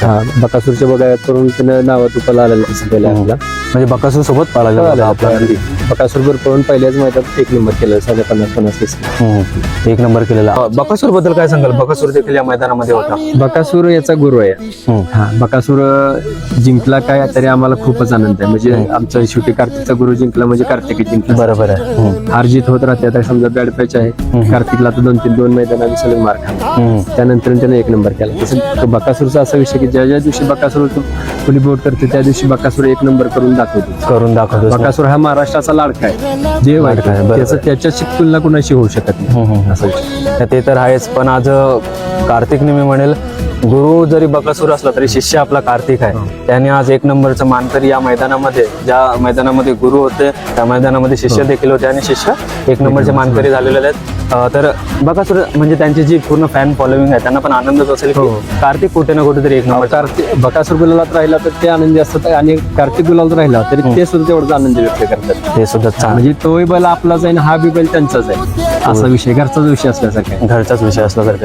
हा बकासूरच्या बघा करून त्यानं नावात उपाला आलेलं दिसून गेलं आपला. म्हणजे बकासूर सोबत पळालेला होता आपला नंदी. बकासूर बरोबर पळून पहिल्याच मैदानात 1 नंबर केलं 50-50 1 नंबर केलेला. बकासूर बद्दल काय सांगाल? बकासूर देखील या मैदानामध्ये होता. बकासूर याचा गुरु आहे. हा बकासूर जिंकला काय तरी आम्हाला खूपच आनंद आहे. म्हणजे आमचा शेवटी कार्तिकचा गुरु जिंकला म्हणजे कार्तिक जिंकला. बरोबर आहे. हार जीत होत राहते. आता समजा बॅड पॅच आहे. कार्तिकला तर 2 मैदानात सलग मार खाल्ला. त्यानंतर त्याने 1 नंबर केला. तसं बकासूरचा असा विषय की ज्या दिवशी बकासूर फुली बोट करते त्या दिवशी बकासूर 1 नंबर करून दाखवतो. बकासूर हा महाराष्ट्राचा लाडका आहे. देव आहे त्याच्याशी तुलना कुणाशी होऊ शकत नाही असा विषय. ते तर आहेच. पण आज कार्तिकने मी म्हणेल गुरु जरी बकासूर असला तरी शिष्य आपला कार्तिक आहे. त्याने आज 1 नंबरचं मानकरी या मैदानामध्ये, ज्या मैदानामध्ये गुरु होते त्या मैदानामध्ये शिष्य देखील होते आणि शिष्य 1 नंबरचे मानकरी झालेले आहेत. तर बकासूर म्हणजे त्यांची जी पूर्ण फॅन फॉलोइंग आहे त्यांना पण आनंदच असेल की कार्तिक कुठे ना कुठेतरी 1 नंबर. कार्तिक बकासूर गुलालात राहिला तर ते आनंदी असतात आणि कार्तिक गुलालात राहिला तरी ते सुद्धा तेवढंच आनंद व्यक्त करतात. ते सुद्धा म्हणजे तोही बैल आपलाच आहे आणि हा बी बैल त्यांचाच आहे असा विषय, घरचाच विषय असल्यासारखा. घरचाच विषय असला तर